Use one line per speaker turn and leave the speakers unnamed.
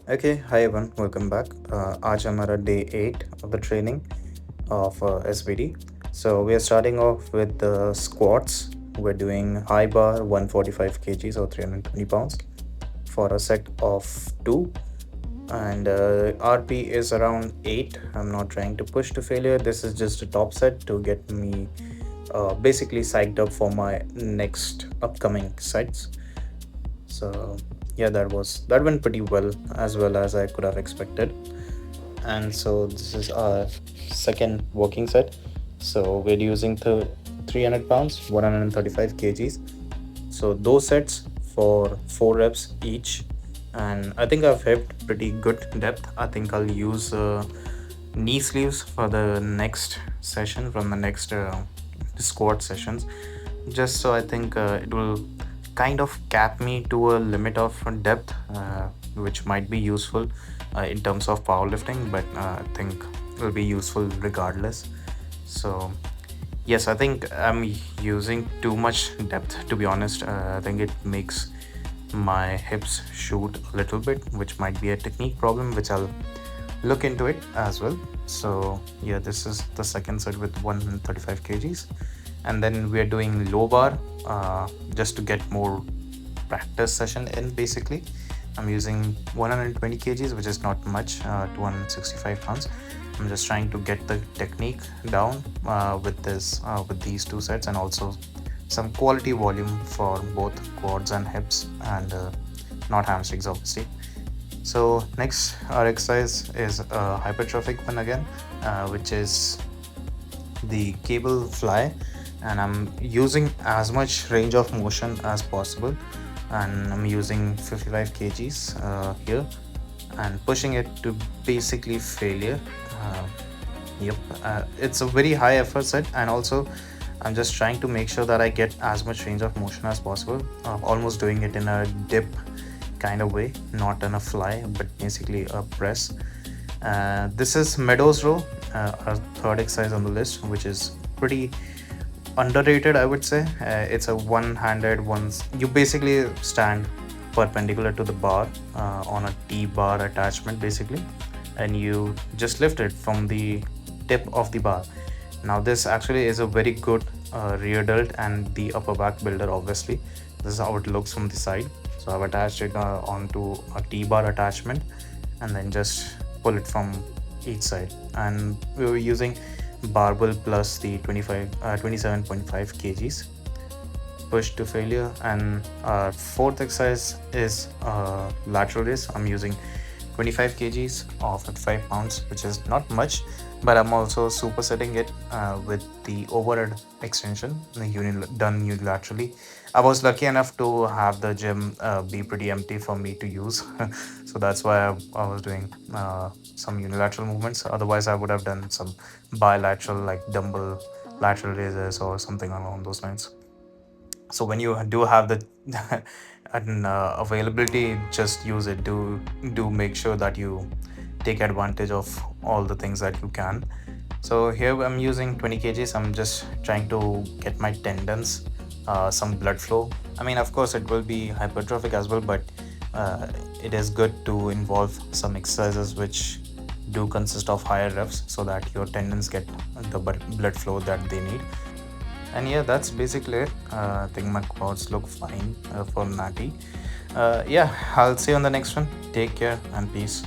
Okay, hi everyone, welcome back. आज हमारा day 8 of the training of SBD. So we are starting off with the squats. We're doing high bar 145 kgs or 320 pounds for a set of 2. And RP is around 8. I'm not trying to push to failure. This is just a top set to get me basically psyched up for my next upcoming sets. So yeah, that went pretty well as I could have expected. And so this is our second working set. So we're using 300 pounds, 135 kgs. So those sets for 4 reps each. And I think I've hit pretty good depth. I think I'll use knee sleeves for the next session from the next squat sessions, just so I think it will kind of cap me to a limit of depth, which might be useful in terms of powerlifting, but I think it will be useful regardless. So yes, I think I'm using too much depth, to be honest. I think it makes my hips shoot a little bit, which might be a technique problem, which I'll look into it as well. So yeah, this is the second set with 135 kgs, and then we're doing low bar just to get more practice session in. Basically, I'm using 120 kgs, which is not much, to 165 pounds. I'm just trying to get the technique down with these two sets, and also some quality volume for both quads and hips, and not hamstrings, obviously. So next, our exercise is a hypertrophic one again, which is the cable fly, and I'm using as much range of motion as possible, and I'm using 55 kgs here and pushing it to basically failure. Uh, yep, it's a very high effort set, and also I'm just trying to make sure that I get as much range of motion as possible, almost doing it in a dip kind of way, not in a fly, but basically a press. This is Meadows row, our third exercise on the list, which is pretty underrated, I would say. It's a one-handed ones. You basically stand perpendicular to the bar on a T-bar attachment, basically, and you just lift it from the tip of the bar. Now, this actually is a very good rear delt and the upper back builder. Obviously, this is how it looks from the side. So I've attached it onto a T-bar attachment, and then just pull it from each side. And we were using barbell plus the 27.5 kgs push to failure. And our fourth exercise is lateral raise. I'm using 25 kgs of at 5 pounds, which is not much, but I'm also supersetting it with the overhead extension done unilaterally. I was lucky enough to have the gym be pretty empty for me to use, so that's why I was doing some unilateral movements. Otherwise, I would have done some bilateral, like dumbbell lateral raises or something along those lines. So when you do have the availability, just use it. Do make sure that you take advantage of all the things that you can. So here I'm using 20 kgs. I'm just trying to get my tendons some blood flow. I mean, of course it will be hypertrophic as well, but uh, it is good to involve some exercises which do consist of higher reps, so that your tendons get the blood flow that they need. And yeah, that's basically it. I think my quads look fine for Natty. Yeah, I'll see you on the next one. Take care and peace.